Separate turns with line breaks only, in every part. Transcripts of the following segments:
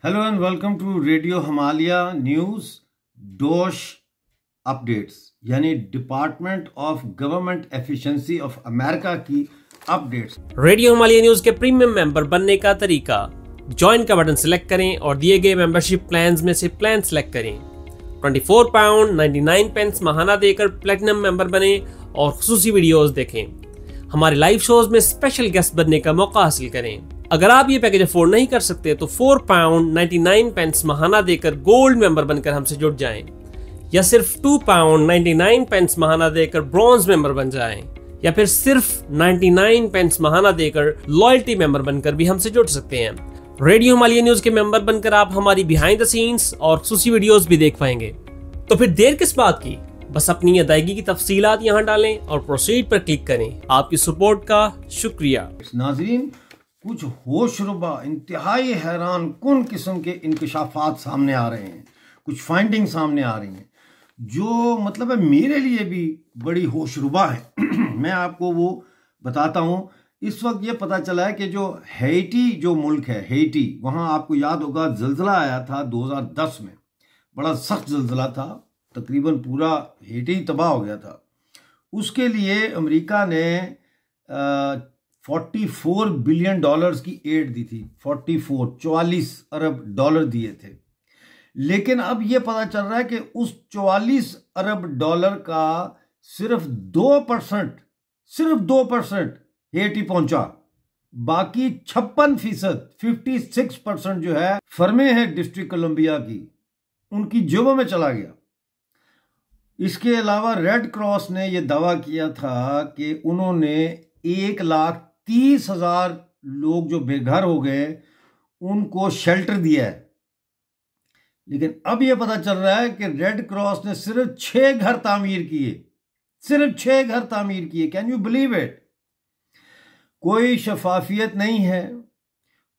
Hello and welcome to radio Himalaya news DOGE updates, यानी department of government efficiency of America की updates.
Radio Himalaya news के premium member बनने का तरीका, join का बटन सिलेक्ट करें और दिए गए मेंबरशिप प्लान्स में से प्लान सिलेक्ट करें। 24 पाउंड 99 पेंस महाना देकर प्लेटिनम मेंबर बने और खुसूसी वीडियोस देखें। हमारे लाइव शोज में स्पेशल गेस्ट बनने का मौका हासिल करें। अगर आप ये पैकेज अफोर्ड नहीं कर सकते तो 4 पाउंड 99 पेंस महाना देकर गोल्ड मेंबर बनकर हमसे जुड़ जाएं, या सिर्फ 2 पाउंड 99 पेंस महाना देकर ब्रॉन्ज मेंबर बन जाएं, या फिर सिर्फ 99 पेंस महाना देकर लॉयल्टी मेंबर बनकर भी हमसे जुड़ सकते हैं। रेडियो हिमालय न्यूज के मेंबर बनकर आप हमारी बिहाइंड द सीन्स और खुसूसी वीडियोस भी देख पाएंगे। तो फिर देर किस बात की, बस अपनी अदायगी की तफसीलात यहाँ डालें और प्रोसीड पर क्लिक करें। आपकी सपोर्ट का शुक्रिया।
नाज़रीन, कुछ होशरुबा इंतहाई हैरान कुन किस्म के इंकशाफात सामने आ रहे हैं, कुछ फाइंडिंग सामने आ रही हैं जो मतलब है मेरे लिए भी बड़ी होशरुबा है। मैं आपको वो बताता हूँ। इस वक्त ये पता चला है कि जो हैटी जो मुल्क है, हैटी, वहाँ आपको याद होगा ज़ल्ज़ला आया था 2010 में, बड़ा सख्त ज़ल्ज़ला था, तकरीबन पूरा हैटी तबाह हो गया था। उसके लिए अमेरिका ने 44 बिलियन डॉलर्स की एड दी थी। 44 अरब डॉलर दिए थे। लेकिन अब यह पता चल रहा है कि उस 44 अरब डॉलर का सिर्फ 2% हेटी पहुंचा। बाकी 56%, 56% जो है फर्में हैं डिस्ट्रिक्ट कोलंबिया की, उनकी जेबों में चला गया। इसके अलावा रेड क्रॉस ने यह दावा किया था कि उन्होंने 1,30,000 लोग जो बेघर हो गए उनको शेल्टर दिया है। लेकिन अब यह पता चल रहा है कि रेड क्रॉस ने सिर्फ 6 घर तामीर किए, सिर्फ 6 घर तामीर किए। Can you believe it? कोई शफाफियत नहीं है,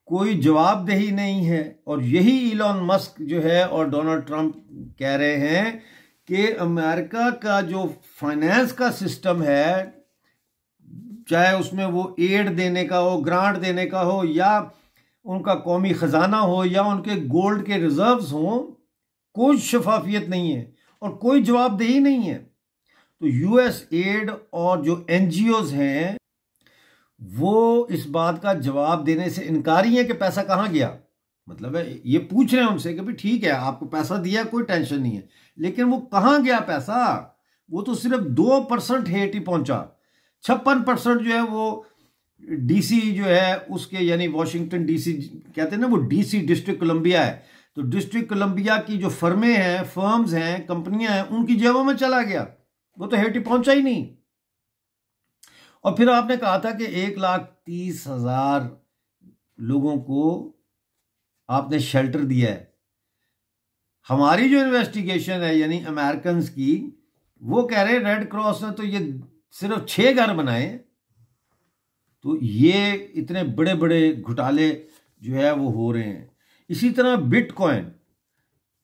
कोई जवाबदेही नहीं है। और यही इलॉन मस्क जो है और डोनाल्ड ट्रंप कह रहे हैं कि अमेरिका का जो फाइनेंस का सिस्टम है, चाहे उसमें वो एड देने का हो, ग्रांट देने का हो, या उनका कौमी खजाना हो, या उनके गोल्ड के रिजर्व्स हों, कोई शफाफियत नहीं है और कोई जवाबदेही नहीं है। तो यूएस एड और जो एनजीओज हैं वो इस बात का जवाब देने से इनकारी है कि पैसा कहाँ गया। मतलब है ये पूछ रहे हैं उनसे कि भाई ठीक है, आपको पैसा दिया, कोई टेंशन नहीं है, लेकिन वो कहाँ गया पैसा? वो तो सिर्फ 2% हेटी पहुंचा। 56% जो है वो डीसी जो है उसके, यानी वॉशिंगटन डीसी कहते हैं ना, वो डीसी डिस्ट्रिक्ट कोलंबिया है। तो डिस्ट्रिक्ट कोलंबिया की जो फर्में हैं, फर्म्स हैं, कंपनियां हैं, उनकी जेबों में चला गया। वो तो हेटी पहुंचा ही नहीं। और फिर आपने कहा था कि 1,30,000 लोगों को आपने शेल्टर दिया है। हमारी जो इन्वेस्टिगेशन है यानी अमेरिकन की, वो कह रहे हैं रेड क्रॉस ने तो ये सिर्फ 6 घर बनाए। तो ये इतने बड़े बड़े घोटाले जो है वो हो रहे हैं। इसी तरह बिटकॉइन,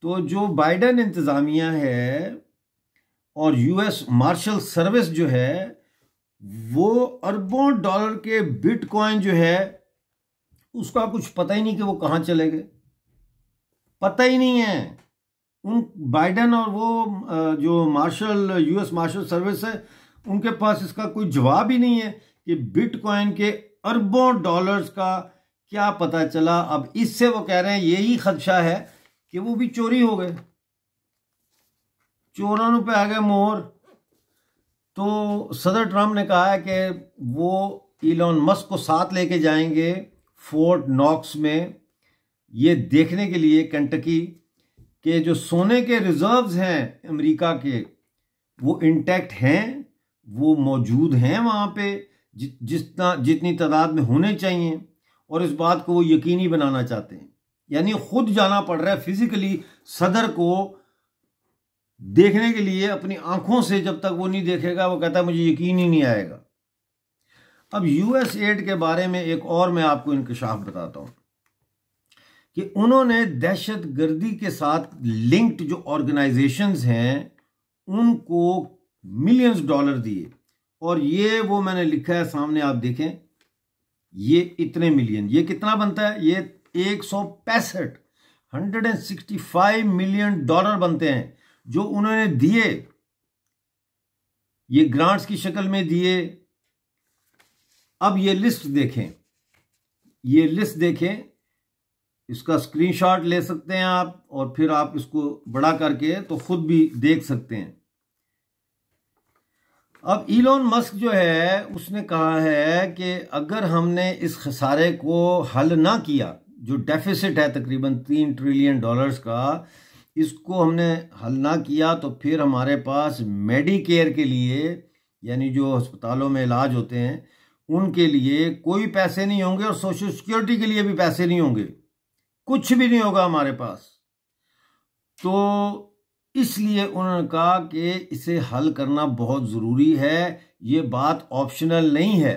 तो जो बाइडेन इंतज़ामिया है और यूएस मार्शल सर्विस जो है, वो अरबों डॉलर के बिटकॉइन जो है उसका कुछ पता ही नहीं कि वो कहाँ चले गए, पता ही नहीं है। उन बाइडेन और वो जो यूएस मार्शल सर्विस है, उनके पास इसका कोई जवाब ही नहीं है कि बिटकॉइन के अरबों डॉलर्स का क्या पता चला। अब इससे वो कह रहे हैं यही खदशा है कि वो भी चोरी हो गए, चोरों पे आ गए मोहर। तो सदर ट्रंप ने कहा है कि वो इलॉन मस्क को साथ लेके जाएंगे फोर्ट नॉक्स में, ये देखने के लिए कंटकी के जो सोने के रिजर्व्स हैं अमेरिका के, वो इंटैक्ट हैं, वो मौजूद हैं वहाँ पे जितनी तादाद में होने चाहिए। और इस बात को वो यकीनी बनाना चाहते हैं, यानी खुद जाना पड़ रहा है फिजिकली सदर को देखने के लिए अपनी आंखों से। जब तक वो नहीं देखेगा वो कहता है मुझे यकीन ही नहीं आएगा। अब यूएस एड के बारे में एक और मैं आपको इंकशाफ बताता हूं कि उन्होंने दहशत गर्दी के साथ लिंक्ड जो ऑर्गेनाइजेशंस हैं उनको मिलियंस डॉलर दिए। और ये वो मैंने लिखा है सामने, आप देखें, ये इतने मिलियन, ये कितना बनता है? ये 165 $165 मिलियन बनते हैं जो उन्होंने दिए, ये ग्रांट्स की शक्ल में दिए। अब ये लिस्ट देखें, ये लिस्ट देखें, इसका स्क्रीनशॉट ले सकते हैं आप और फिर आप इसको बड़ा करके तो खुद भी देख सकते हैं। अब इलोन मस्क जो है उसने कहा है कि अगर हमने इस खसारे को हल ना किया, जो डेफिसिट है तकरीबन $3 ट्रिलियन का, इसको हमने हल ना किया तो फिर हमारे पास मेडिकेयर के लिए, यानी जो अस्पतालों में इलाज होते हैं उनके लिए कोई पैसे नहीं होंगे और सोशल सिक्योरिटी के लिए भी पैसे नहीं होंगे, कुछ भी नहीं होगा हमारे पास। तो इसलिए उन्होंने कहा कि इसे हल करना बहुत ज़रूरी है। ये बात ऑप्शनल नहीं है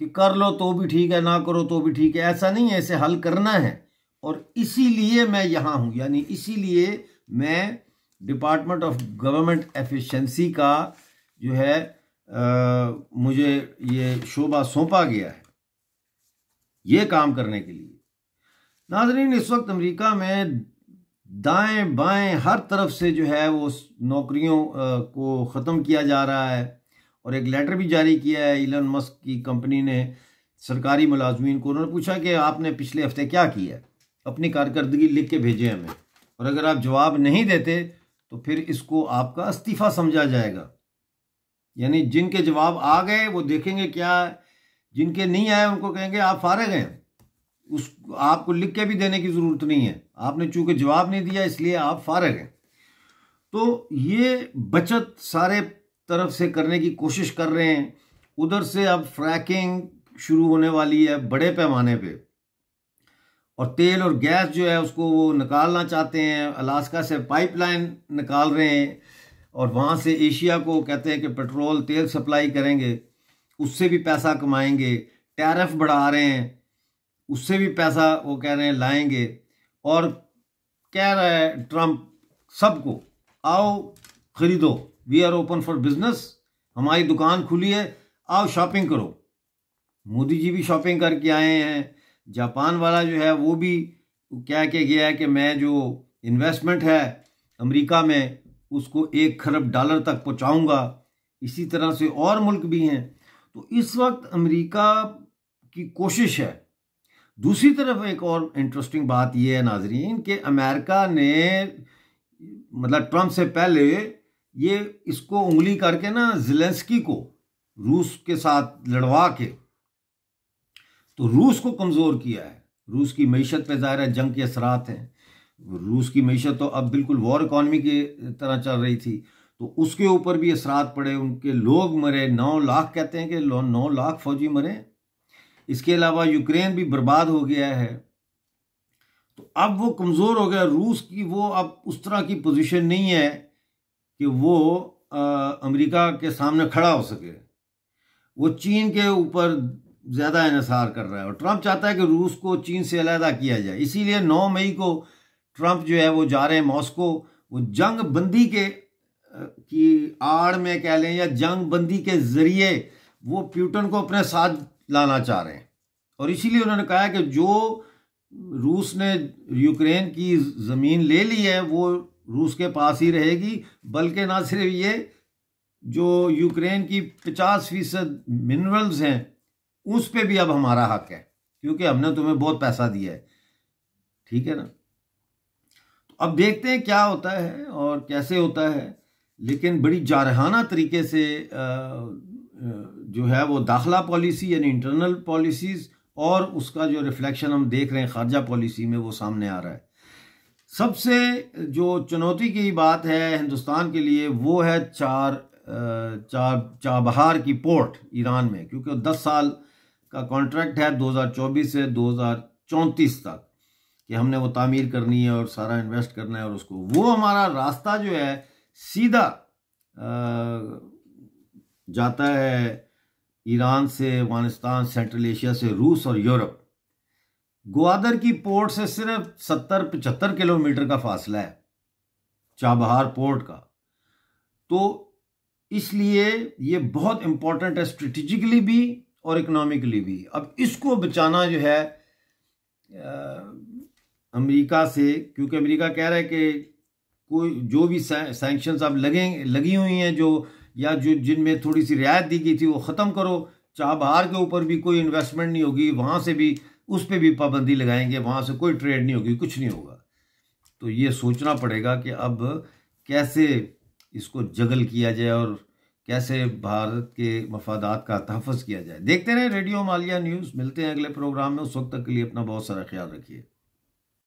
कि कर लो तो भी ठीक है, ना करो तो भी ठीक है, ऐसा नहीं है, इसे हल करना है। और इसीलिए मैं यहाँ हूँ, यानी इसीलिए मैं डिपार्टमेंट ऑफ गवर्नमेंट एफिशिएंसी का जो है मुझे ये शोबा सौंपा गया है ये काम करने के लिए। नाज़रीन, इस वक्त अमेरिका में दाएं बाएं हर तरफ से जो है वो नौकरियों को ख़त्म किया जा रहा है और एक लेटर भी जारी किया है इलन मस्क की कंपनी ने सरकारी मुलाजमीन को। उन्होंने पूछा कि आपने पिछले हफ्ते क्या किया है, अपनी कारकर्दगी लिख के भेजे हमें, और अगर आप जवाब नहीं देते तो फिर इसको आपका इस्तीफ़ा समझा जाएगा। यानी जिनके जवाब आ गए वो देखेंगे क्या, जिनके नहीं आए उनको कहेंगे आप फारिग हैं, उस आपको लिख के भी देने की ज़रूरत नहीं है, आपने चूंकि जवाब नहीं दिया इसलिए आप फारिग हैं। तो ये बचत सारे तरफ से करने की कोशिश कर रहे हैं। उधर से अब फ्रैकिंग शुरू होने वाली है बड़े पैमाने पे, और तेल और गैस जो है उसको वो निकालना चाहते हैं। अलास्का से पाइपलाइन निकाल रहे हैं और वहाँ से एशिया को कहते हैं कि पेट्रोल तेल सप्लाई करेंगे, उससे भी पैसा कमाएंगे। टैरिफ बढ़ा रहे हैं, उससे भी पैसा वो कह रहे हैं लाएंगे। और कह रहा है ट्रंप सबको, आओ खरीदो, we are open for business, हमारी दुकान खुली है, आओ शॉपिंग करो। मोदी जी भी शॉपिंग करके आए हैं। जापान वाला जो है वो भी कह के गया है कि मैं जो इन्वेस्टमेंट है अमेरिका में उसको $1 खरब तक पहुंचाऊंगा। इसी तरह से और मुल्क भी हैं। तो इस वक्त अमेरिका की कोशिश है। दूसरी तरफ एक और इंटरेस्टिंग बात यह है नाजरीन कि अमेरिका ने मतलब ट्रंप से पहले ये इसको उंगली करके ना ज़ेलेंस्की को रूस के साथ लड़वा के तो रूस को कमज़ोर किया है। रूस की मईशत पे ज़ाहिर है जंग के असरात हैं। रूस की मईशत तो अब बिल्कुल वॉर इकॉनमी की तरह चल रही थी, तो उसके ऊपर भी असरात पड़े, उनके लोग मरे। 9 लाख कहते हैं कि 9 लाख फौजी मरे। इसके अलावा यूक्रेन भी बर्बाद हो गया है। तो अब वो कमज़ोर हो गया रूस की, वो अब उस तरह की पोजीशन नहीं है कि वो अमेरिका के सामने खड़ा हो सके। वो चीन के ऊपर ज़्यादा इन्हिसार कर रहा है और ट्रंप चाहता है कि रूस को चीन से अलहदा किया जाए। इसीलिए 9 मई को ट्रंप जो है वो जा रहे हैं मॉस्को। वो जंग बंदी के की आड़ में कह लें या जंग बंदी के ज़रिए वो पुतिन को अपने साथ लाना चाह रहे हैं। और इसीलिए उन्होंने कहा है कि जो रूस ने यूक्रेन की ज़मीन ले ली है वो रूस के पास ही रहेगी, बल्कि ना सिर्फ ये, जो यूक्रेन की 50% मिनरल्स हैं उस पे भी अब हमारा हक है, क्योंकि हमने तुम्हें बहुत पैसा दिया है। ठीक है ना। तो अब देखते हैं क्या होता है और कैसे होता है। लेकिन बड़ी जारहाना तरीके से जो है वो दाखिला पॉलिसी यानी इंटरनल पॉलिसीज़ और उसका जो रिफ्लेक्शन हम देख रहे हैं खारजा पॉलिसी में वो सामने आ रहा है। सबसे जो चुनौती की बात है हिंदुस्तान के लिए वो है चाबहार की पोर्ट ईरान में, क्योंकि 10 साल का कॉन्ट्रैक्ट है 2024 से 2034 तक कि हमने वो तामीर करनी है और सारा इन्वेस्ट करना है। और उसको वो हमारा रास्ता जो है सीधा जाता है ईरान से, अफगानिस्तान, सेंट्रल एशिया से रूस और यूरोप। ग्वादर की पोर्ट से सिर्फ 70-75 किलोमीटर का फासला है चाबहार पोर्ट का। तो इसलिए ये बहुत इंपॉर्टेंट है स्ट्रेटेजिकली भी और इकोनॉमिकली भी। अब इसको बचाना जो है अमेरिका से, क्योंकि अमेरिका कह रहा है कि कोई जो भी सैंक्शंस अब लगी हुई हैं जो, या जो जिनमें थोड़ी सी रियायत दी गई थी वो ख़त्म करो। चाबहार के ऊपर भी कोई इन्वेस्टमेंट नहीं होगी, वहाँ से भी उस पर भी पाबंदी लगाएंगे, वहाँ से कोई ट्रेड नहीं होगी, कुछ नहीं होगा। तो ये सोचना पड़ेगा कि अब कैसे इसको जगल किया जाए और कैसे भारत के मफादात का तहफ़्फ़ुज़ किया जाए। देखते रहें रेडियो मालिया न्यूज़। मिलते हैं अगले प्रोग्राम में, उस वक्त तक के लिए अपना बहुत सारा ख्याल रखिए।